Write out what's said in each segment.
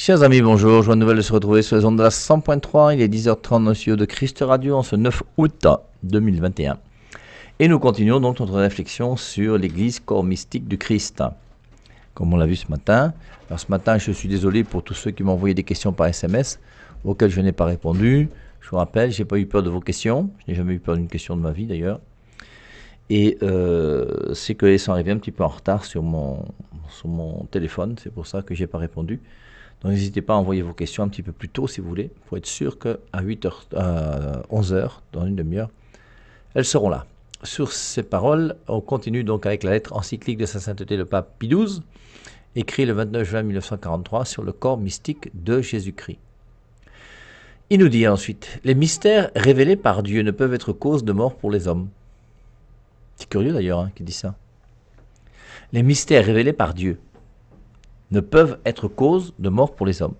Chers amis, bonjour, joie nouvelle de se retrouver sur les ondes de la 100.3, il est 10h30 dans le studio de Christ Radio en ce 9 août 2021. Et nous continuons donc notre réflexion sur l'église corps mystique du Christ. Comme on l'a vu ce matin, alors ce matin je suis désolé pour tous ceux qui m'ont envoyé des questions par SMS auxquelles je n'ai pas répondu. Je vous rappelle, je n'ai pas eu peur de vos questions, je n'ai jamais eu peur d'une question de ma vie d'ailleurs. Et c'est qu'elles sont arrivées un petit peu en retard sur mon téléphone, c'est pour ça que je n'ai pas répondu. Donc n'hésitez pas à envoyer vos questions un petit peu plus tôt si vous voulez, pour être sûr qu'à 11h, dans une demi-heure, elles seront là. Sur ces paroles, on continue donc avec la lettre encyclique de sa sainteté le pape Pie XII, écrit le 29 juin 1943 sur le corps mystique de Jésus-Christ. Il nous dit ensuite, les mystères révélés par Dieu ne peuvent être cause de mort pour les hommes. C'est curieux d'ailleurs qui dit ça. Les mystères révélés par Dieu ne peuvent être cause de mort pour les hommes.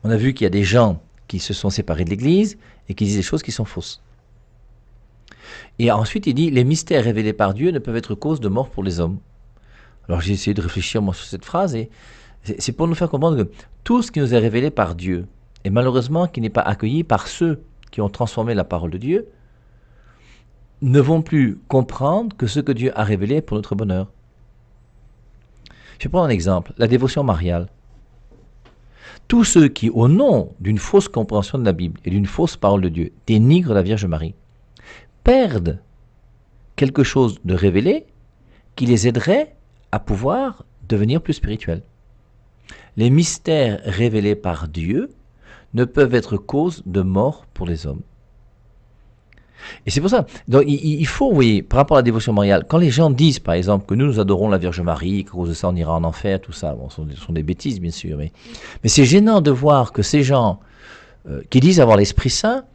On a vu qu'il y a des gens qui se sont séparés de l'Église et qui disent des choses qui sont fausses. Et ensuite, il dit, les mystères révélés par Dieu ne peuvent être cause de mort pour les hommes. Alors j'ai essayé de réfléchir moi sur cette phrase et c'est pour nous faire comprendre que tout ce qui nous est révélé par Dieu, et malheureusement qui n'est pas accueilli par ceux qui ont transformé la parole de Dieu, ne vont plus comprendre que ce que Dieu a révélé est pour notre bonheur. Je vais prendre un exemple, la dévotion mariale. Tous ceux qui, au nom d'une fausse compréhension de la Bible et d'une fausse parole de Dieu, dénigrent la Vierge Marie, perdent quelque chose de révélé qui les aiderait à pouvoir devenir plus spirituels. Les mystères révélés par Dieu ne peuvent être cause de mort pour les hommes. Et c'est pour ça, donc il faut, vous voyez, par rapport à la dévotion mariale, quand les gens disent par exemple que nous adorons la Vierge Marie, qu'à cause de ça on ira en enfer, tout ça, bon, ce sont des bêtises bien sûr, mais c'est gênant de voir que ces gens qui disent avoir l'Esprit Saint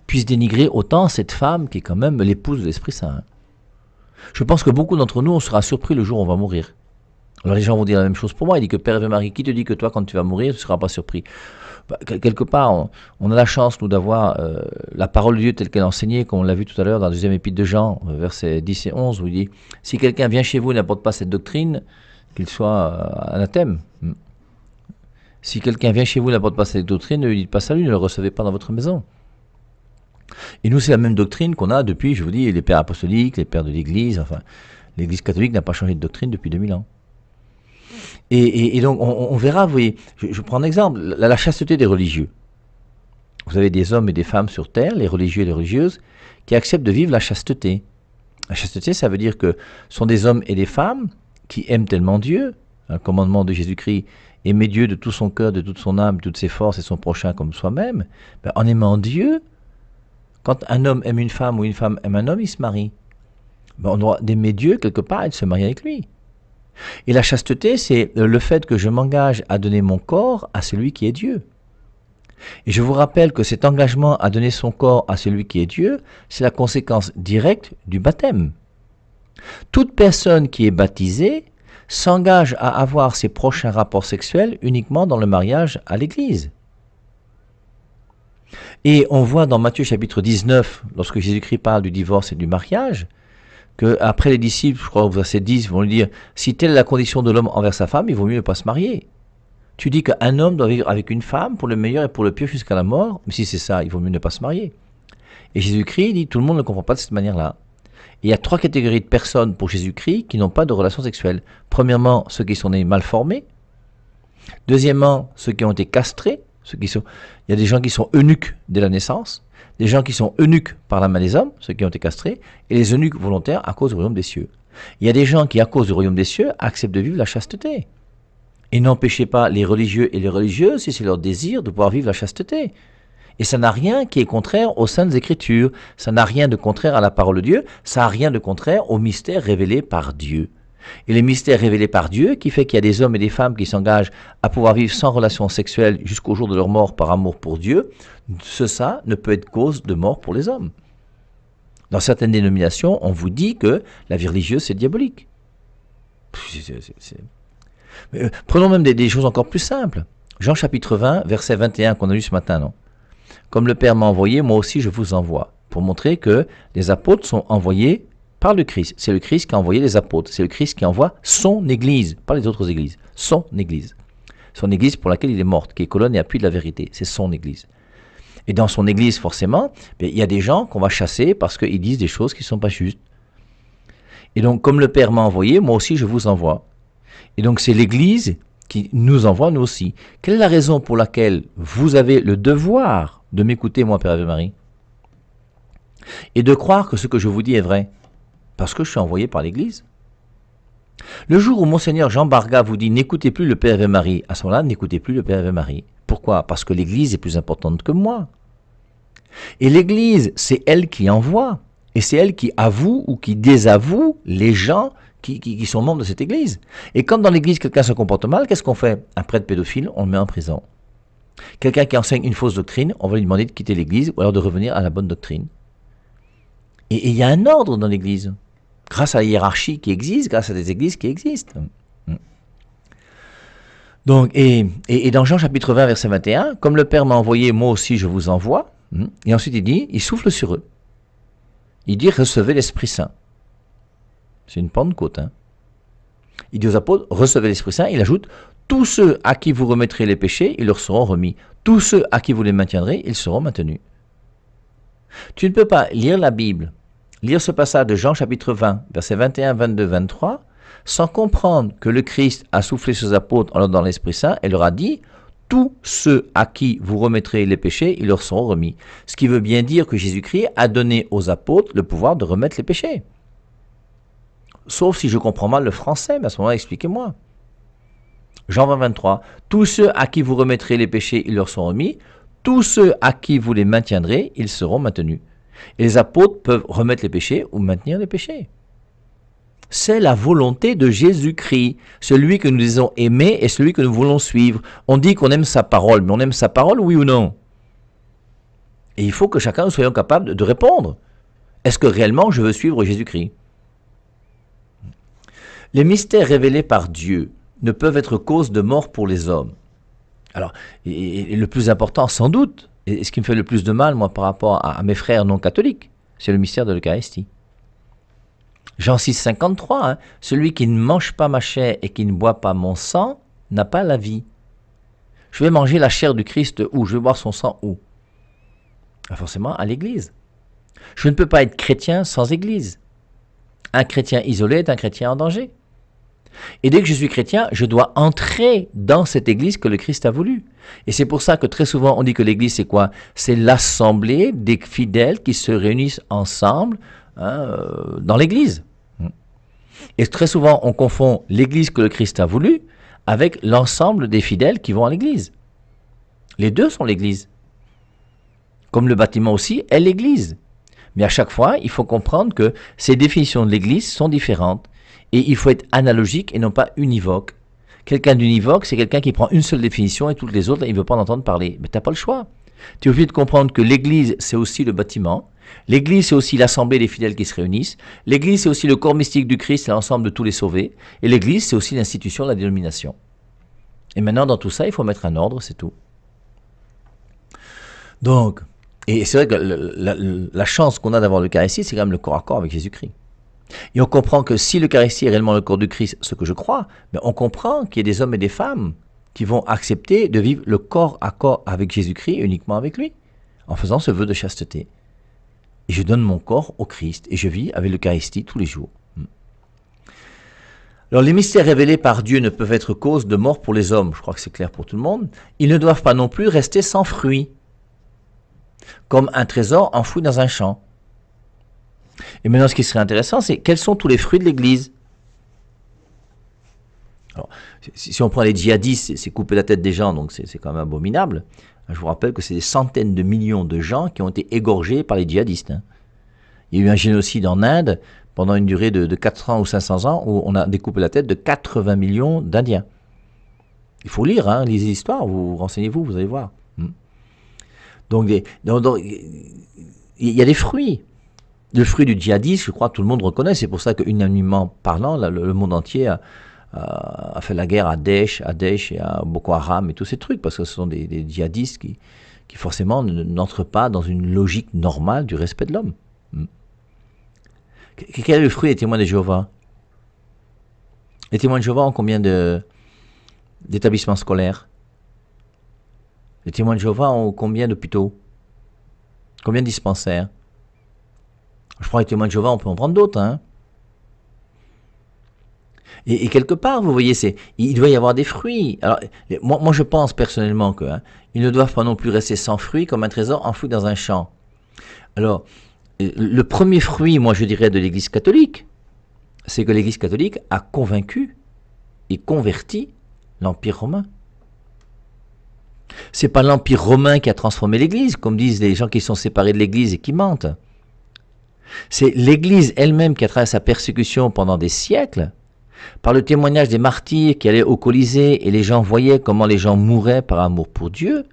puissent dénigrer autant cette femme qui est quand même l'épouse de l'Esprit Saint. Je pense que beaucoup d'entre nous, on sera surpris le jour où on va mourir. Alors les gens vont dire la même chose pour moi, il dit que Père et Marie, qui te dit que toi quand tu vas mourir, tu ne seras pas surpris? Quelque part, on a la chance, nous, d'avoir la parole de Dieu telle qu'elle est enseignée, comme on l'a vu tout à l'heure dans la deuxième épître de Jean, versets 10 et 11, où il dit « Si quelqu'un vient chez vous et n'apporte pas cette doctrine, qu'il soit anathème. Si quelqu'un vient chez vous et n'apporte pas cette doctrine, ne lui dites pas salut, ne le recevez pas dans votre maison. » Et nous, c'est la même doctrine qu'on a depuis, je vous dis, les pères apostoliques, les pères de l'Église, enfin, l'Église catholique n'a pas changé de doctrine depuis 2000 ans. Et donc, on verra, vous voyez, je prends un exemple, la chasteté des religieux. Vous avez des hommes et des femmes sur terre, les religieux et les religieuses, qui acceptent de vivre la chasteté. La chasteté, ça veut dire que ce sont des hommes et des femmes qui aiment tellement Dieu, un commandement de Jésus-Christ, aimer Dieu de tout son cœur, de toute son âme, de toutes ses forces et son prochain comme soi-même. Ben, en aimant Dieu, quand un homme aime une femme ou une femme aime un homme, ils se marient. Ben, on doit d'aimer Dieu quelque part et de se marier avec lui. Et la chasteté, c'est le fait que je m'engage à donner mon corps à celui qui est Dieu. Et je vous rappelle que cet engagement à donner son corps à celui qui est Dieu, c'est la conséquence directe du baptême. Toute personne qui est baptisée s'engage à avoir ses prochains rapports sexuels uniquement dans le mariage à l'Église. Et on voit dans Matthieu chapitre 19, lorsque Jésus-Christ parle du divorce et du mariage, qu'après les disciples, je crois au verset 10, vont lui dire « Si telle est la condition de l'homme envers sa femme, il vaut mieux ne pas se marier. » Tu dis qu'un homme doit vivre avec une femme pour le meilleur et pour le pire jusqu'à la mort, mais si c'est ça, il vaut mieux ne pas se marier. Et Jésus-Christ dit « Tout le monde ne comprend pas de cette manière-là. » Et il y a trois catégories de personnes pour Jésus-Christ qui n'ont pas de relations sexuelles. Premièrement, ceux qui sont nés mal formés. Deuxièmement, ceux qui ont été castrés. Il y a des gens qui sont eunuques dès la naissance. Des gens qui sont eunuques par la main des hommes, ceux qui ont été castrés, et les eunuques volontaires à cause du royaume des cieux. Il y a des gens qui, à cause du royaume des cieux, acceptent de vivre la chasteté. Et n'empêchez pas les religieux et les religieuses, si c'est leur désir, de pouvoir vivre la chasteté. Et ça n'a rien qui est contraire aux saintes écritures, ça n'a rien de contraire à la parole de Dieu, ça n'a rien de contraire aux mystères révélés par Dieu. Et les mystères révélés par Dieu, qui fait qu'il y a des hommes et des femmes qui s'engagent à pouvoir vivre sans relation sexuelle jusqu'au jour de leur mort par amour pour Dieu, ça ne peut être cause de mort pour les hommes. Dans certaines dénominations, on vous dit que la vie religieuse, c'est diabolique. Prenons même des choses encore plus simples. Jean chapitre 20, verset 21 qu'on a lu ce matin, non? Comme le Père m'a envoyé, moi aussi je vous envoie. Pour montrer que les apôtres sont envoyés par le Christ. C'est le Christ qui a envoyé les apôtres. C'est le Christ qui envoie son Église, pas les autres églises. Son Église. son église pour laquelle il est mort, qui est colonne et appui de la vérité. C'est son église. Et dans son église, forcément, il y a des gens qu'on va chasser parce qu'ils disent des choses qui ne sont pas justes. Et donc, comme le Père m'a envoyé, moi aussi je vous envoie. Et donc, c'est l'église qui nous envoie, nous aussi. Quelle est la raison pour laquelle vous avez le devoir de m'écouter, moi, Père Ave Marie, et de croire que ce que je vous dis est vrai? Parce que je suis envoyé par l'église. Le jour où Monseigneur Jean Barga vous dit n'écoutez plus le Père Ave Marie, à ce moment-là, n'écoutez plus le Père Ave Marie. Pourquoi? Parce que l'église est plus importante que moi. Et l'église, c'est elle qui envoie. Et c'est elle qui avoue ou qui désavoue les gens qui sont membres de cette église. Et quand dans l'église, quelqu'un se comporte mal, qu'est-ce qu'on fait? Un prêtre pédophile, on le met en prison. Quelqu'un qui enseigne une fausse doctrine, on va lui demander de quitter l'église ou alors de revenir à la bonne doctrine. Et il y a un ordre dans l'église. Grâce à la hiérarchie qui existe, grâce à des églises qui existent. Donc, et dans Jean chapitre 20, verset 21, comme le Père m'a envoyé, moi aussi je vous envoie. Et ensuite il dit, il souffle sur eux. Il dit, recevez l'Esprit Saint. C'est une Pentecôte. Il dit aux apôtres, recevez l'Esprit Saint. Il ajoute, tous ceux à qui vous remettrez les péchés, ils leur seront remis. Tous ceux à qui vous les maintiendrez, ils seront maintenus. Tu ne peux pas lire la Bible, lire ce passage de Jean chapitre 20, versets 21, 22, 23, sans comprendre que le Christ a soufflé sur ses apôtres en leur donnant l'Esprit Saint et leur a dit « Tous ceux à qui vous remettrez les péchés, ils leur seront remis ». Ce qui veut bien dire que Jésus-Christ a donné aux apôtres le pouvoir de remettre les péchés. Sauf si je comprends mal le français, mais à ce moment-là, expliquez-moi. Jean 20, 23, « Tous ceux à qui vous remettrez les péchés, ils leur sont remis. Tous ceux à qui vous les maintiendrez, ils seront maintenus. » Et les apôtres peuvent remettre les péchés ou maintenir les péchés. C'est la volonté de Jésus-Christ, celui que nous disons aimer et celui que nous voulons suivre. On dit qu'on aime sa parole, mais on aime sa parole, oui ou non? Et il faut que chacun nous soyons capables de répondre. Est-ce que réellement je veux suivre Jésus-Christ? Les mystères révélés par Dieu ne peuvent être cause de mort pour les hommes. Alors, et le plus important, sans doute, et ce qui me fait le plus de mal, moi, par rapport à mes frères non catholiques, c'est le mystère de l'Eucharistie. Jean 6, 53, celui qui ne mange pas ma chair et qui ne boit pas mon sang n'a pas la vie. Je vais manger la chair du Christ où? Je vais boire son sang où? Forcément, à l'église. Je ne peux pas être chrétien sans église. Un chrétien isolé est un chrétien en danger. Et dès que je suis chrétien, je dois entrer dans cette église que le Christ a voulu. Et c'est pour ça que très souvent on dit que l'église c'est quoi? C'est l'assemblée des fidèles qui se réunissent ensemble dans l'église. Et très souvent on confond l'église que le Christ a voulu avec l'ensemble des fidèles qui vont à l'église. Les deux sont l'église. Comme le bâtiment aussi est l'église. Mais à chaque fois, il faut comprendre que ces définitions de l'église sont différentes. Et il faut être analogique et non pas univoque. Quelqu'un d'univoque, c'est quelqu'un qui prend une seule définition et toutes les autres, il ne veut pas en entendre parler. Mais tu n'as pas le choix. Tu es obligé de comprendre que l'église, c'est aussi le bâtiment. L'église, c'est aussi l'assemblée des fidèles qui se réunissent. L'église, c'est aussi le corps mystique du Christ, c'est l'ensemble de tous les sauvés. Et l'église, c'est aussi l'institution de la dénomination. Et maintenant, dans tout ça, il faut mettre un ordre, c'est tout. Donc, et c'est vrai que la chance qu'on a d'avoir l'Eucharistie, c'est quand même le corps à corps avec Jésus-Christ. Et on comprend que si l'Eucharistie est réellement le corps du Christ, ce que je crois, mais on comprend qu'il y a des hommes et des femmes qui vont accepter de vivre le corps à corps avec Jésus-Christ et uniquement avec lui, en faisant ce vœu de chasteté. Et je donne mon corps au Christ et je vis avec l'Eucharistie tous les jours. Alors les mystères révélés par Dieu ne peuvent être cause de mort pour les hommes, je crois que c'est clair pour tout le monde. Ils ne doivent pas non plus rester sans fruits, comme un trésor enfoui dans un champ. Et maintenant, ce qui serait intéressant, c'est quels sont tous les fruits de l'Église? Alors, si on prend les djihadistes, c'est couper la tête des gens, donc c'est quand même abominable. Je vous rappelle que c'est des centaines de millions de gens qui ont été égorgés par les djihadistes. Il y a eu un génocide en Inde pendant une durée de 400 ou 500 ans où on a découpé la tête de 80 millions d'Indiens. Il faut lire, lisez l'histoire, vous renseignez-vous, vous allez voir. Donc, il y a des fruits. Le fruit du djihadisme, je crois que tout le monde reconnaît. C'est pour ça qu'unanimement parlant, le monde entier a fait la guerre à Daesh et à Boko Haram et tous ces trucs, parce que ce sont des djihadistes qui forcément n'entrent pas dans une logique normale du respect de l'homme. Quel est le fruit des témoins de Jéhovah? Les témoins de Jéhovah ont combien de d'établissements scolaires? Les témoins de Jéhovah ont combien d'hôpitaux? Combien de dispensaires? Je crois que les témoins de Jéhovah, on peut en prendre d'autres. Hein. Et quelque part, vous voyez, il doit y avoir des fruits. Alors, moi je pense personnellement que ils ne doivent pas non plus rester sans fruits comme un trésor enfoui dans un champ. Alors, le premier fruit, moi je dirais, de l'Église catholique, c'est que l'Église catholique a convaincu et converti l'Empire romain. C'est pas l'Empire romain qui a transformé l'Église, comme disent les gens qui sont séparés de l'Église et qui mentent. C'est l'Église elle-même qui a traversé sa persécution pendant des siècles, par le témoignage des martyrs qui allaient au Colisée et les gens voyaient comment les gens mouraient par amour pour Dieu.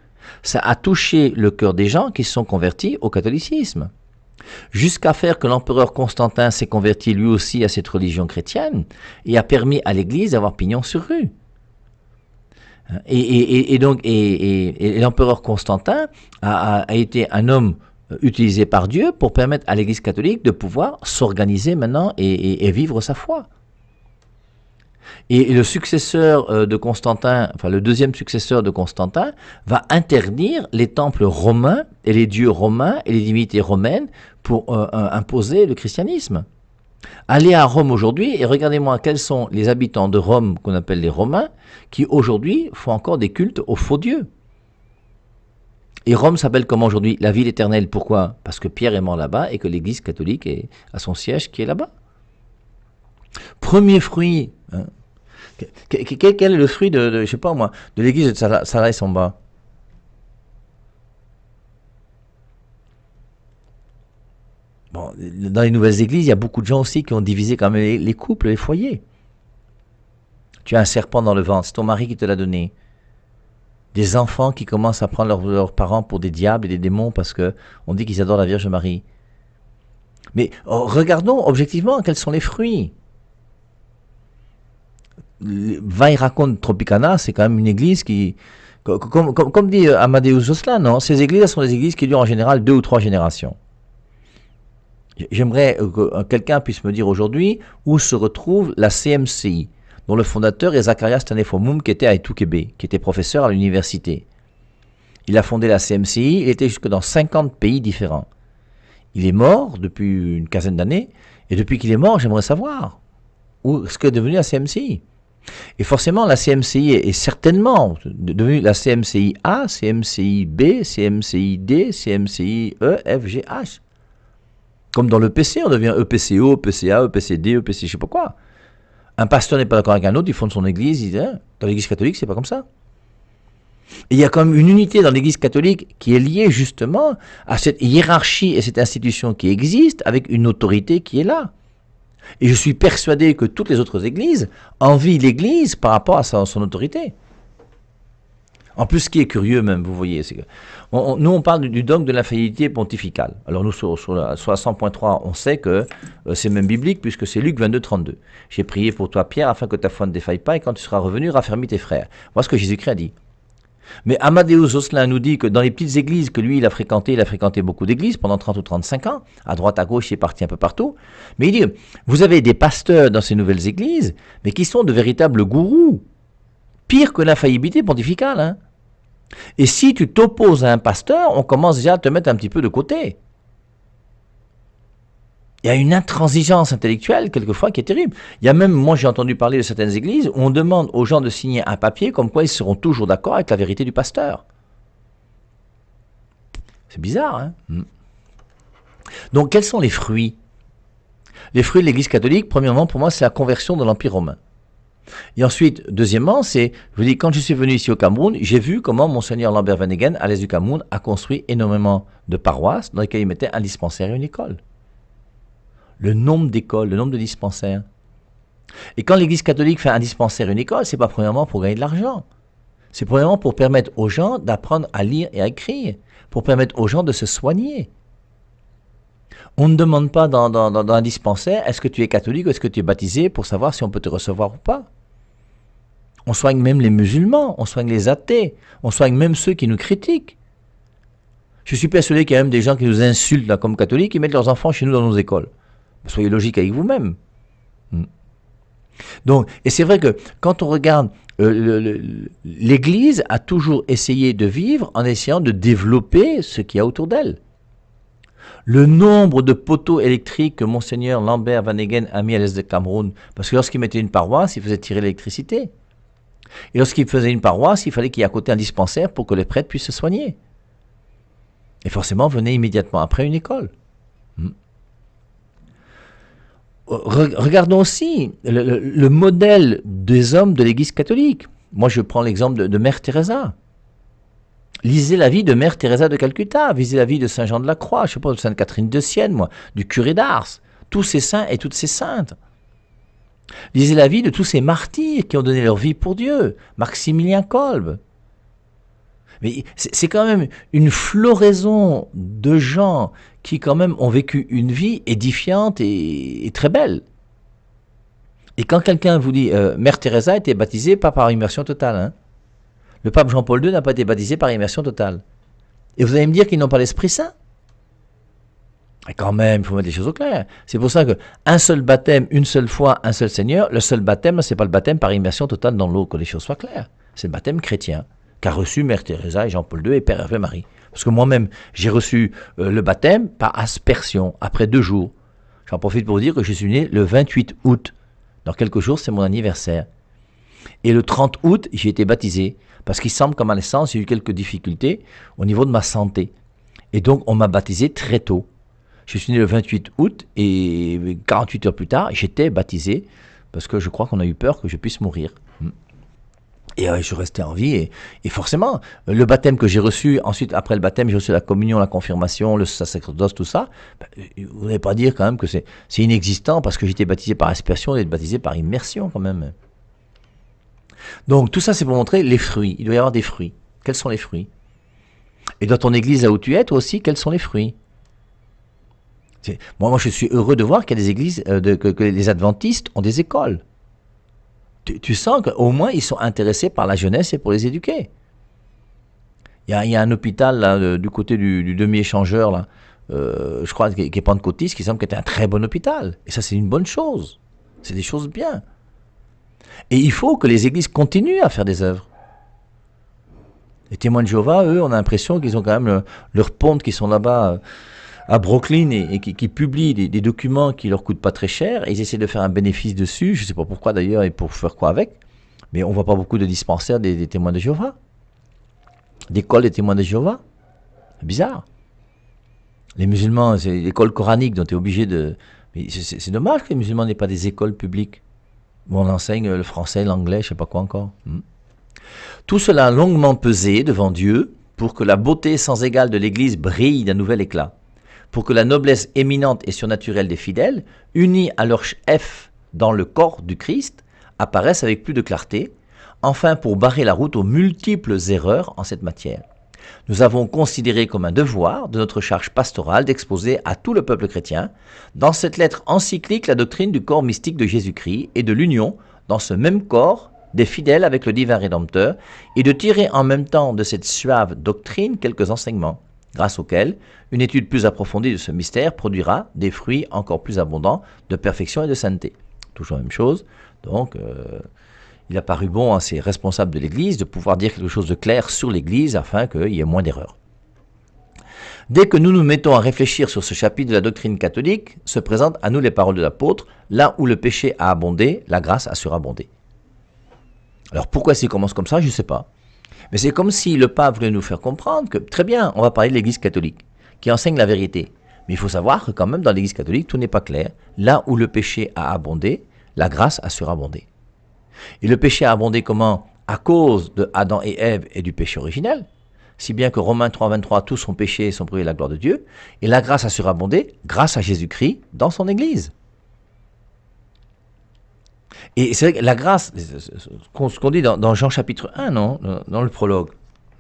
Ça a touché le cœur des gens qui se sont convertis au catholicisme. Jusqu'à faire que l'empereur Constantin s'est converti lui aussi à cette religion chrétienne et a permis à l'Église d'avoir pignon sur rue. Et donc l'empereur Constantin a été un homme utilisé par Dieu pour permettre à l'Église catholique de pouvoir s'organiser maintenant et vivre sa foi. Et le successeur de Constantin, enfin le deuxième successeur de Constantin, va interdire les temples romains et les dieux romains et les divinités romaines pour imposer le christianisme. Allez à Rome aujourd'hui et regardez-moi quels sont les habitants de Rome qu'on appelle les Romains qui aujourd'hui font encore des cultes aux faux dieux. Et Rome s'appelle comment aujourd'hui? La ville éternelle. Pourquoi? Parce que Pierre est mort là-bas et que l'Église catholique a son siège qui est là-bas. Premier fruit. Hein. Quel est le fruit je sais pas moi, de l'église de Salah et Samba? Bon, dans les nouvelles églises, il y a beaucoup de gens aussi qui ont divisé quand même les couples, les foyers. Tu as un serpent dans le ventre, c'est ton mari qui te l'a donné. Des enfants qui commencent à prendre leurs parents pour des diables et des démons parce que on dit qu'ils adorent la Vierge Marie. Mais regardons objectivement quels sont les fruits. Vairacon Tropicana, c'est quand même une église qui, comme dit Amadeus Josselin, non, ces églises sont des églises qui durent en général 2 ou 3 générations. J'aimerais que quelqu'un puisse me dire aujourd'hui où se retrouve la CMCI, dont le fondateur est Zacharias Tanefomoum, qui était à Etukebe, qui était professeur à l'université. Il a fondé la CMCI, il était jusque dans 50 pays différents. Il est mort depuis une quinzaine d'années, et depuis qu'il est mort, j'aimerais savoir où est-ce qu'est devenue la CMCI. Et forcément, la CMCI est certainement devenue la CMCI A, CMCI B, CMCI D, CMCI E, F, G, H. Comme dans l'EPC, on devient EPCO, EPCA, EPCD, EPC, je sais pas quoi. Un pasteur n'est pas d'accord avec un autre, il fonde son église, il dit, hein, dans l'église catholique, c'est pas comme ça. Et il y a quand même une unité dans l'église catholique qui est liée justement à cette hiérarchie et cette institution qui existe avec une autorité qui est là. Et je suis persuadé que toutes les autres églises envient l'Église par rapport à son autorité. En plus, ce qui est curieux même, vous voyez, c'est que nous on parle du dogme de l'infaillibilité pontificale. Alors nous, sur la 100.3, on sait que c'est même biblique puisque c'est Luc 22, 32. J'ai prié pour toi, Pierre, afin que ta foi ne défaille pas et quand tu seras revenu, raffermis tes frères. Voilà ce que Jésus-Christ a dit. Mais Amadeus Josselin nous dit que dans les petites églises que lui il a fréquenté beaucoup d'églises pendant 30 ou 35 ans, à droite, à gauche, il est parti un peu partout. Mais il dit, vous avez des pasteurs dans ces nouvelles églises, mais qui sont de véritables gourous, pire que l'infaillibilité pontificale. Hein. Et si tu t'opposes à un pasteur, on commence déjà à te mettre un petit peu de côté. Il y a une intransigeance intellectuelle, quelquefois, qui est terrible. Il y a même, moi j'ai entendu parler de certaines églises, où on demande aux gens de signer un papier comme quoi ils seront toujours d'accord avec la vérité du pasteur. C'est bizarre, hein? Donc, quels sont les fruits? Les fruits de l'Église catholique, premièrement, pour moi, c'est la conversion de l'Empire romain. Et ensuite, deuxièmement, je vous dis, quand je suis venu ici au Cameroun, j'ai vu comment Monseigneur Lambert Van Egen, à l'est du Cameroun, a construit énormément de paroisses dans lesquelles il mettait un dispensaire et une école. Le nombre d'écoles, le nombre de dispensaires. Et quand l'Église catholique fait un dispensaire, une école, c'est pas premièrement pour gagner de l'argent. C'est premièrement pour permettre aux gens d'apprendre à lire et à écrire, pour permettre aux gens de se soigner. On ne demande pas dans un dispensaire, est-ce que tu es catholique ou est-ce que tu es baptisé pour savoir si on peut te recevoir ou pas. On soigne même les musulmans, on soigne les athées, on soigne même ceux qui nous critiquent. Je suis persuadé qu'il y a même des gens qui nous insultent là, comme catholiques, qui mettent leurs enfants chez nous dans nos écoles. Soyez logique avec vous-même. Donc, et c'est vrai que quand on regarde, l'Église a toujours essayé de vivre en essayant de développer ce qu'il y a autour d'elle. Le nombre de poteaux électriques que Monseigneur Lambert Van Egen a mis à l'est de Cameroun, parce que lorsqu'il mettait une paroisse, il faisait tirer l'électricité. Et lorsqu'il faisait une paroisse, il fallait qu'il y ait à côté un dispensaire pour que les prêtres puissent se soigner. Et forcément, venait immédiatement après une école. Regardons aussi le modèle des hommes de l'Église catholique. Moi, je prends l'exemple de Mère Teresa. Lisez la vie de Mère Teresa de Calcutta, lisez la vie de Saint Jean de la Croix, je sais pas, de Sainte Catherine de Sienne, moi, du curé d'Ars, tous ces saints et toutes ces saintes. Lisez la vie de tous ces martyrs qui ont donné leur vie pour Dieu, Maximilien Kolbe. Mais c'est quand même une floraison de gens qui quand même ont vécu une vie édifiante et très belle. Et quand quelqu'un vous dit Mère Teresa a été baptisée pas par immersion totale, hein. Le pape Jean-Paul II n'a pas été baptisé par immersion totale. Et vous allez me dire qu'ils n'ont pas l'Esprit Saint? Et quand même, il faut mettre les choses au clair. C'est pour ça qu'un seul baptême, une seule fois, un seul Seigneur, le seul baptême, ce n'est pas le baptême par immersion totale dans l'eau, que les choses soient claires. C'est le baptême chrétien qu'a reçu Mère Teresa et Jean-Paul II et Père Hervé Marie. Parce que moi-même, j'ai reçu le baptême par aspersion, après 2 jours. J'en profite pour vous dire que je suis né le 28 août. Dans quelques jours, c'est mon anniversaire. Et le 30 août, j'ai été baptisé. Parce qu'il semble qu'à ma naissance, j'ai eu quelques difficultés au niveau de ma santé. Et donc, on m'a baptisé très tôt. Je suis né le 28 août et 48 heures plus tard, j'étais baptisé parce que je crois qu'on a eu peur que je puisse mourir. Et je restais en vie. Et forcément, le baptême que j'ai reçu, ensuite, après le baptême, j'ai reçu la communion, la confirmation, le sacerdoce, tout ça. Vous n'allez pas dire quand même que c'est inexistant parce que j'étais baptisé par aspersion et d'être baptisé par immersion quand même. Donc tout ça c'est pour montrer les fruits, il doit y avoir des fruits. Quels sont les fruits? Et dans ton église là où tu es, toi aussi, quels sont les fruits? Moi je suis heureux de voir qu'il y a des églises, que les adventistes ont des écoles. Tu sens qu'au moins ils sont intéressés par la jeunesse et pour les éduquer. Il y a un hôpital là, du côté du demi-échangeur, là, je crois, qui est pentecôtiste, qui semble que c'est un très bon hôpital. Et ça c'est une bonne chose, c'est des choses bien. Et il faut que les églises continuent à faire des œuvres. Les témoins de Jéhovah, eux, on a l'impression qu'ils ont quand même leurs pontes qui sont là-bas à Brooklyn et qui publient des documents qui leur coûtent pas très cher et ils essaient de faire un bénéfice dessus. Je ne sais pas pourquoi d'ailleurs et pour faire quoi avec. Mais on ne voit pas beaucoup de dispensaires des témoins de Jéhovah. D'écoles des témoins de Jéhovah. C'est bizarre. Les musulmans, c'est l'école coranique dont tu es obligé de... Mais c'est dommage que les musulmans n'aient pas des écoles publiques où on enseigne le français, l'anglais, je ne sais pas quoi encore. Tout cela a longuement pesé devant Dieu pour que la beauté sans égale de l'Église brille d'un nouvel éclat, pour que la noblesse éminente et surnaturelle des fidèles, unis à leur chef dans le corps du Christ, apparaisse avec plus de clarté, enfin pour barrer la route aux multiples erreurs en cette matière. Nous avons considéré comme un devoir de notre charge pastorale d'exposer à tout le peuple chrétien, dans cette lettre encyclique, la doctrine du corps mystique de Jésus-Christ et de l'union, dans ce même corps, des fidèles avec le divin Rédempteur, et de tirer en même temps de cette suave doctrine quelques enseignements, grâce auxquels une étude plus approfondie de ce mystère produira des fruits encore plus abondants de perfection et de sainteté. Toujours la même chose, donc... il a paru bon à ces responsables de l'Église de pouvoir dire quelque chose de clair sur l'Église afin qu'il y ait moins d'erreurs. Dès que nous nous mettons à réfléchir sur ce chapitre de la doctrine catholique, se présentent à nous les paroles de l'apôtre, là où le péché a abondé, la grâce a surabondé. Alors pourquoi s'il commence comme ça, je ne sais pas. Mais c'est comme si le pape voulait nous faire comprendre que, très bien, on va parler de l'Église catholique, qui enseigne la vérité. Mais il faut savoir que quand même dans l'Église catholique, tout n'est pas clair. Là où le péché a abondé, la grâce a surabondé. Et le péché a abondé comment? À cause de Adam et Ève et du péché originel, si bien que Romains 3, 23, tous sont péchés et sont privés de la gloire de Dieu, et la grâce a surabondé grâce à Jésus-Christ dans son Église. Et c'est vrai que la grâce, ce qu'on dit dans Jean chapitre 1, non, dans le prologue,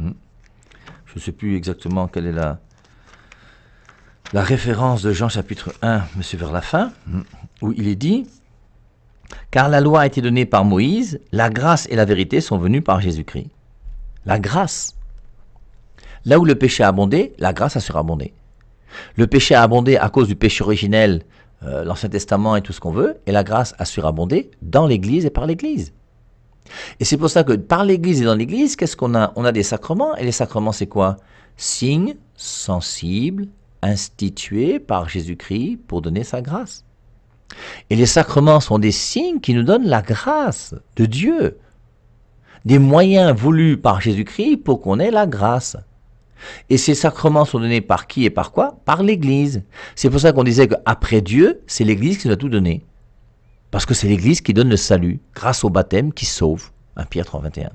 je ne sais plus exactement quelle est la référence de Jean chapitre 1, mais c'est vers la fin, où il est dit... Car la loi a été donnée par Moïse, la grâce et la vérité sont venues par Jésus-Christ. La grâce. Là où le péché a abondé, la grâce a surabondé. Le péché a abondé à cause du péché originel l'Ancien Testament et tout ce qu'on veut, et la grâce a surabondé dans l'Église et par l'Église. Et c'est pour ça que par l'Église et dans l'Église, qu'est-ce qu'on a? On a des sacrements, et les sacrements c'est quoi? Signes sensibles institués par Jésus-Christ pour donner sa grâce. Et les sacrements sont des signes qui nous donnent la grâce de Dieu, des moyens voulus par Jésus-Christ pour qu'on ait la grâce. Et ces sacrements sont donnés par qui et par quoi? Par l'Église. C'est pour ça qu'on disait qu'après Dieu, c'est l'Église qui nous a tout donné. Parce que c'est l'Église qui donne le salut, grâce au baptême qui sauve. 1 Pierre 3, 21.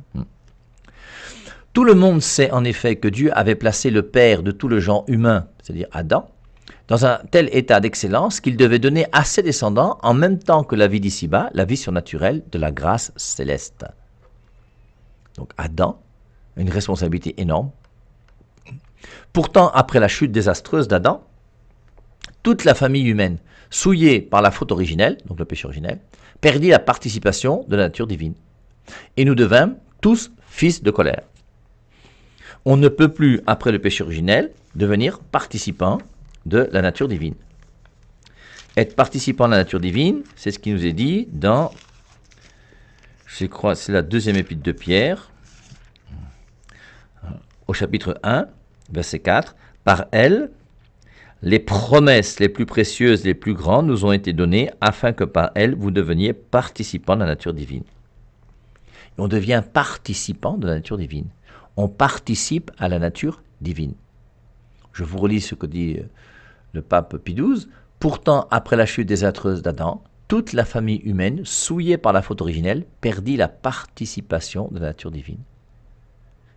Tout le monde sait en effet que Dieu avait placé le Père de tout le genre humain, c'est-à-dire Adam, dans un tel état d'excellence qu'il devait donner à ses descendants, en même temps que la vie d'ici-bas, la vie surnaturelle de la grâce céleste. Donc Adam a une responsabilité énorme. Pourtant, après la chute désastreuse d'Adam, toute la famille humaine, souillée par la faute originelle, donc le péché originel, perdit la participation de la nature divine. Et nous devînmes tous fils de colère. On ne peut plus, après le péché originel, devenir participant de la nature divine. Être participant de la nature divine, c'est ce qui nous est dit dans, je crois, c'est la deuxième épître de Pierre, au chapitre 1, verset 4, « Par elle, les promesses les plus précieuses, les plus grandes nous ont été données, afin que par elles, vous deveniez participants de la nature divine. » On devient participant de la nature divine. On participe à la nature divine. Je vous relis ce que dit le pape Pie XII. « Pourtant, après la chute désastreuse d'Adam, toute la famille humaine, souillée par la faute originelle, perdit la participation de la nature divine. »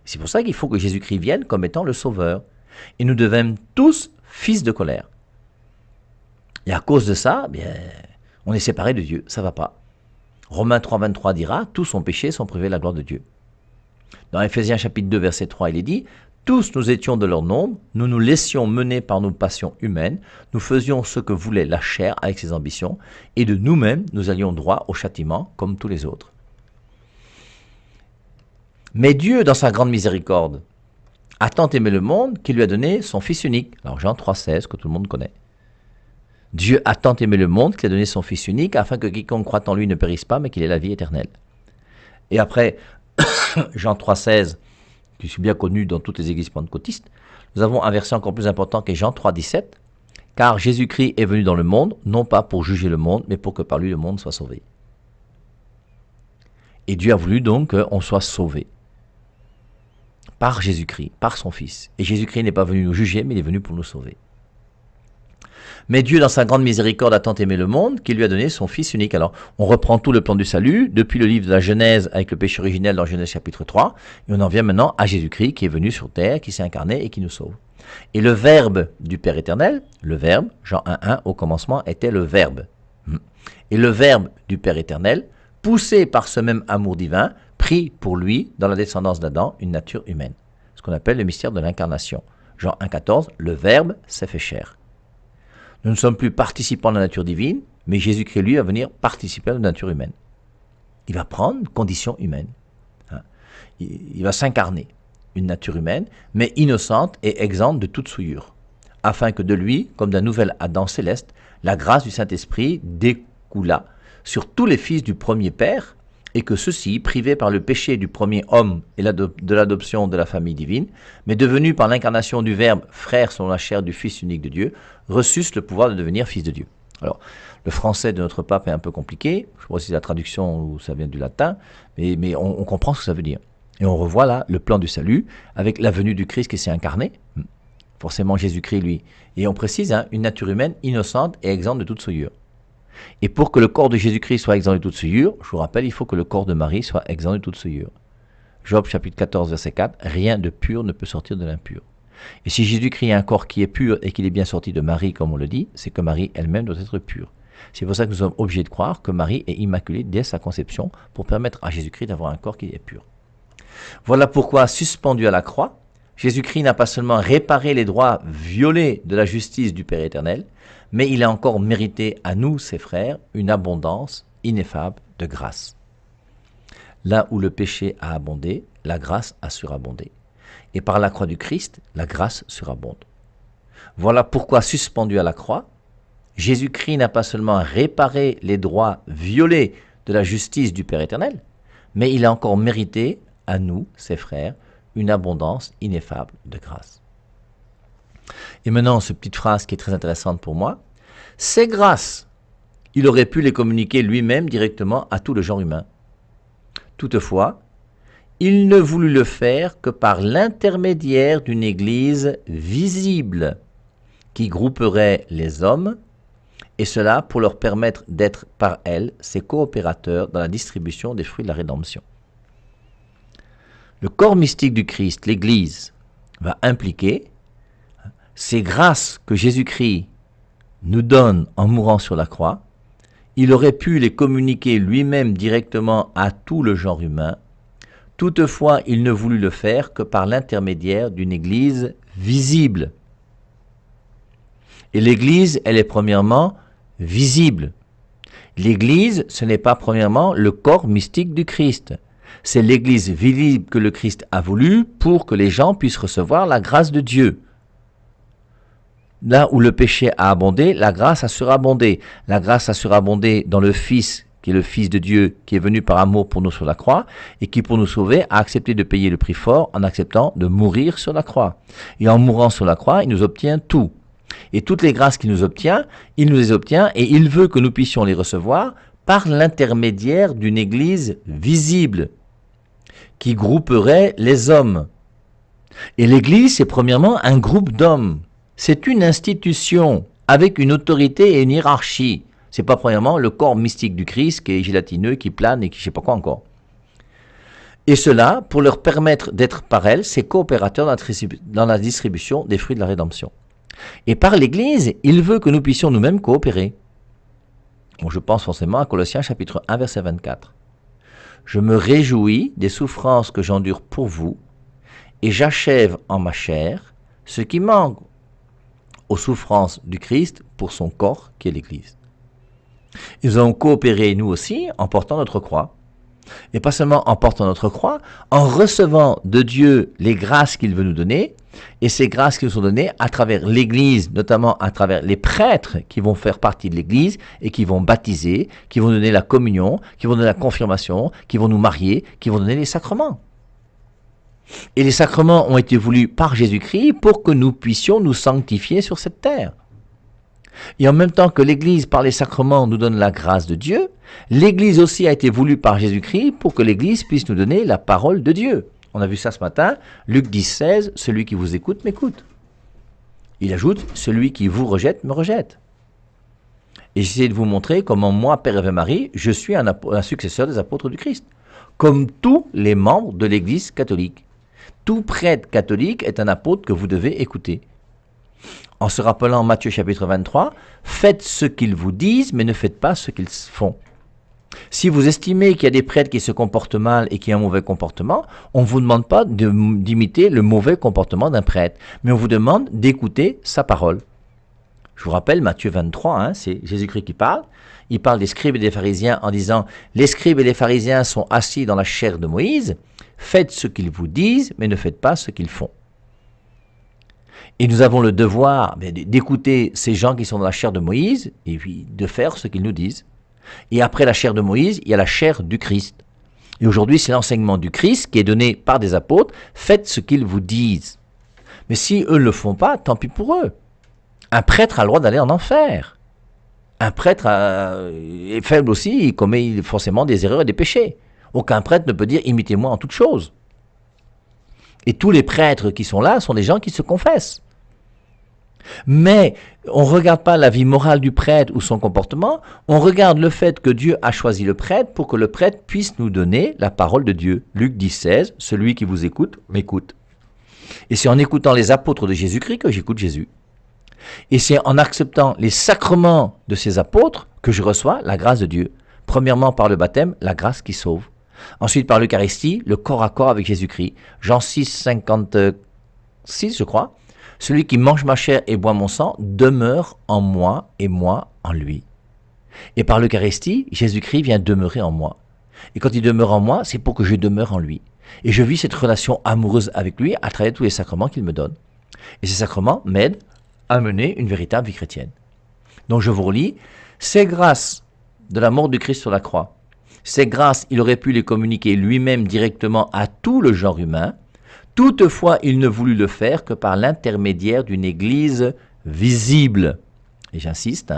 C'est pour ça qu'il faut que Jésus-Christ vienne comme étant le Sauveur. Et nous devînmes tous fils de colère. Et à cause de ça, bien, on est séparés de Dieu. Ça ne va pas. Romains 3, 23 dira, tous ont péché, sont privés de la gloire de Dieu. Dans Éphésiens chapitre 2, verset 3, il est dit, tous nous étions de leur nombre, nous nous laissions mener par nos passions humaines, nous faisions ce que voulait la chair avec ses ambitions, et de nous-mêmes, nous allions droit au châtiment comme tous les autres. Mais Dieu, dans sa grande miséricorde, a tant aimé le monde qu'il lui a donné son Fils unique. Alors Jean 3,16, que tout le monde connaît. Dieu a tant aimé le monde qu'il a donné son Fils unique, afin que quiconque croit en lui ne périsse pas, mais qu'il ait la vie éternelle. Et après, Jean 3,16, qui est bien connu dans toutes les églises pentecôtistes, nous avons un verset encore plus important qui est Jean 3,17, « Car Jésus-Christ est venu dans le monde, non pas pour juger le monde, mais pour que par lui le monde soit sauvé. » Et Dieu a voulu donc qu'on soit sauvé. Par Jésus-Christ, par son Fils. Et Jésus-Christ n'est pas venu nous juger, mais il est venu pour nous sauver. Mais Dieu, dans sa grande miséricorde, a tant aimé le monde qu'il lui a donné son Fils unique. Alors, on reprend tout le plan du salut, depuis le livre de la Genèse avec le péché originel dans Genèse chapitre 3, et on en vient maintenant à Jésus-Christ qui est venu sur terre, qui s'est incarné et qui nous sauve. Et le Verbe du Père éternel, le Verbe, Jean 1,1, au commencement, était le Verbe. Et le Verbe du Père éternel, poussé par ce même amour divin, prit pour lui, dans la descendance d'Adam, une nature humaine. Ce qu'on appelle le mystère de l'incarnation. Jean 1,14, le Verbe s'est fait chair. Nous ne sommes plus participants de la nature divine, mais Jésus-Christ, lui, va venir participer à la nature humaine. Il va prendre une condition humaine. Il va s'incarner, une nature humaine, mais innocente et exempte de toute souillure, afin que de lui, comme d'un nouvel Adam céleste, la grâce du Saint-Esprit découla sur tous les fils du premier Père, et que ceux-ci, privés par le péché du premier homme et de l'adoption de la famille divine, mais devenus par l'incarnation du Verbe, frères selon la chair du Fils unique de Dieu, reçussent le pouvoir de devenir fils de Dieu. Alors, le français de notre pape est un peu compliqué, je ne sais pas si c'est la traduction ou ça vient du latin, mais on comprend ce que ça veut dire. Et on revoit là le plan du salut, avec la venue du Christ qui s'est incarné, forcément Jésus-Christ lui, et on précise, une nature humaine innocente et exempte de toute souillure. Et pour que le corps de Jésus-Christ soit exempt de toute souillure, je vous rappelle, il faut que le corps de Marie soit exempt de toute souillure. Job chapitre 14, verset 4, « Rien de pur ne peut sortir de l'impur. » Et si Jésus-Christ a un corps qui est pur et qu'il est bien sorti de Marie, comme on le dit, c'est que Marie elle-même doit être pure. C'est pour ça que nous sommes obligés de croire que Marie est immaculée dès sa conception pour permettre à Jésus-Christ d'avoir un corps qui est pur. Voilà pourquoi, suspendu à la croix, Jésus-Christ n'a pas seulement réparé les droits violés de la justice du Père éternel, mais il a encore mérité à nous, ses frères, une abondance ineffable de grâce. Là où le péché a abondé, la grâce a surabondé. Et par la croix du Christ, la grâce surabonde. Voilà pourquoi, suspendu à la croix, Jésus-Christ n'a pas seulement réparé les droits violés de la justice du Père éternel, mais il a encore mérité à nous, ses frères, une abondance ineffable de grâce. Et maintenant, cette petite phrase qui est très intéressante pour moi. Ces grâces, il aurait pu les communiquer lui-même directement à tout le genre humain. Toutefois, il ne voulut le faire que par l'intermédiaire d'une Église visible qui grouperait les hommes, et cela pour leur permettre d'être par elle ses coopérateurs dans la distribution des fruits de la rédemption. Le corps mystique du Christ, l'Église, va impliquer ces grâces que Jésus-Christ nous donne en mourant sur la croix. Il aurait pu les communiquer lui-même directement à tout le genre humain. Toutefois, il ne voulut le faire que par l'intermédiaire d'une Église visible. Et l'Église, elle est premièrement visible. L'Église, ce n'est pas premièrement le corps mystique du Christ. C'est l'Église visible que le Christ a voulu pour que les gens puissent recevoir la grâce de Dieu. Là où le péché a abondé, la grâce a surabondé. La grâce a surabondé dans le Fils, qui est le Fils de Dieu, qui est venu par amour pour nous sur la croix, et qui, pour nous sauver, a accepté de payer le prix fort en acceptant de mourir sur la croix. Et en mourant sur la croix, il nous obtient tout. Et toutes les grâces qu'il nous obtient, il nous les obtient, et il veut que nous puissions les recevoir par l'intermédiaire d'une Église visible, qui grouperait les hommes. Et l'Église, c'est premièrement un groupe d'hommes. C'est une institution avec une autorité et une hiérarchie. C'est pas premièrement le corps mystique du Christ qui est gélatineux, qui plane et qui je sais pas quoi encore. Et cela pour leur permettre d'être par elle ses coopérateurs dans la distribution des fruits de la rédemption. Et par l'Église, il veut que nous puissions nous-mêmes coopérer. Bon, je pense forcément à Colossiens chapitre 1 verset 24. Je me réjouis des souffrances que j'endure pour vous et j'achève en ma chair ce qui manque aux souffrances du Christ pour son corps qui est l'Église. Nous allons coopérer nous aussi en portant notre croix. Et pas seulement en portant notre croix, en recevant de Dieu les grâces qu'il veut nous donner, et ces grâces qui nous sont données à travers l'Église, notamment à travers les prêtres qui vont faire partie de l'Église et qui vont baptiser, qui vont donner la communion, qui vont donner la confirmation, qui vont nous marier, qui vont donner les sacrements. Et les sacrements ont été voulus par Jésus-Christ pour que nous puissions nous sanctifier sur cette terre. Et en même temps que l'Église, par les sacrements, nous donne la grâce de Dieu, l'Église aussi a été voulue par Jésus-Christ pour que l'Église puisse nous donner la parole de Dieu. On a vu ça ce matin, Luc 10, 16, celui qui vous écoute m'écoute. Il ajoute, celui qui vous rejette me rejette. Et j'essaie de vous montrer comment moi, Père Eve Marie, je suis un successeur des apôtres du Christ, comme tous les membres de l'Église catholique. Tout prêtre catholique est un apôtre que vous devez écouter. En se rappelant Matthieu chapitre 23, faites ce qu'ils vous disent, mais ne faites pas ce qu'ils font. Si vous estimez qu'il y a des prêtres qui se comportent mal et qui ont un mauvais comportement, on ne vous demande pas d'imiter le mauvais comportement d'un prêtre, mais on vous demande d'écouter sa parole. Je vous rappelle Matthieu 23, c'est Jésus-Christ qui parle. Il parle des scribes et des pharisiens en disant « Les scribes et les pharisiens sont assis dans la chair de Moïse, faites ce qu'ils vous disent, mais ne faites pas ce qu'ils font. » Et nous avons le devoir d'écouter ces gens qui sont dans la chair de Moïse et puis de faire ce qu'ils nous disent. Et après la chair de Moïse, il y a la chair du Christ. Et aujourd'hui, c'est l'enseignement du Christ qui est donné par des apôtres. Faites ce qu'ils vous disent. Mais si eux ne le font pas, tant pis pour eux. Un prêtre a le droit d'aller en enfer. Un prêtre est faible aussi, il commet forcément des erreurs et des péchés. Aucun prêtre ne peut dire « imitez-moi en toute chose ». Et tous les prêtres qui sont là sont des gens qui se confessent. Mais on ne regarde pas la vie morale du prêtre ou son comportement, on regarde le fait que Dieu a choisi le prêtre pour que le prêtre puisse nous donner la parole de Dieu. Luc 10, 16, celui qui vous écoute, m'écoute. Et c'est en écoutant les apôtres de Jésus-Christ que j'écoute Jésus. Et c'est en acceptant les sacrements de ces apôtres que je reçois la grâce de Dieu. Premièrement par le baptême, la grâce qui sauve. Ensuite par l'Eucharistie, le corps à corps avec Jésus-Christ. Jean 6, 56 je crois. Celui qui mange ma chair et boit mon sang demeure en moi et moi en lui. Et par l'Eucharistie, Jésus-Christ vient demeurer en moi. Et quand il demeure en moi, c'est pour que je demeure en lui. Et je vis cette relation amoureuse avec lui à travers tous les sacrements qu'il me donne. Et ces sacrements m'aident à mener une véritable vie chrétienne. Donc je vous relis, c'est grâce de la mort du Christ sur la croix, c'est grâce il aurait pu les communiquer lui-même directement à tout le genre humain, toutefois il ne voulut le faire que par l'intermédiaire d'une Église visible, et j'insiste,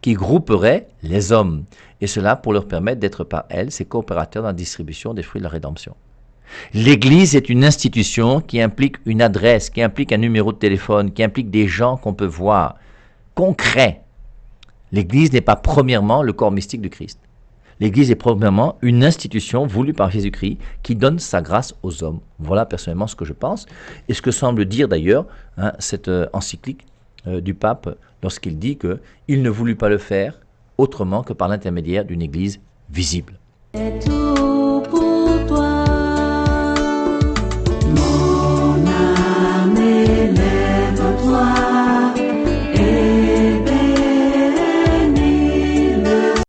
qui grouperait les hommes, et cela pour leur permettre d'être par elle ses coopérateurs dans la distribution des fruits de la rédemption. L'Église est une institution qui implique une adresse, qui implique un numéro de téléphone, qui implique des gens qu'on peut voir, concrets. L'Église n'est pas premièrement le corps mystique du Christ. L'Église est premièrement une institution voulue par Jésus-Christ qui donne sa grâce aux hommes. Voilà personnellement ce que je pense et ce que semble dire d'ailleurs cette encyclique du pape lorsqu'il dit qu'il ne voulut pas le faire autrement que par l'intermédiaire d'une Église visible.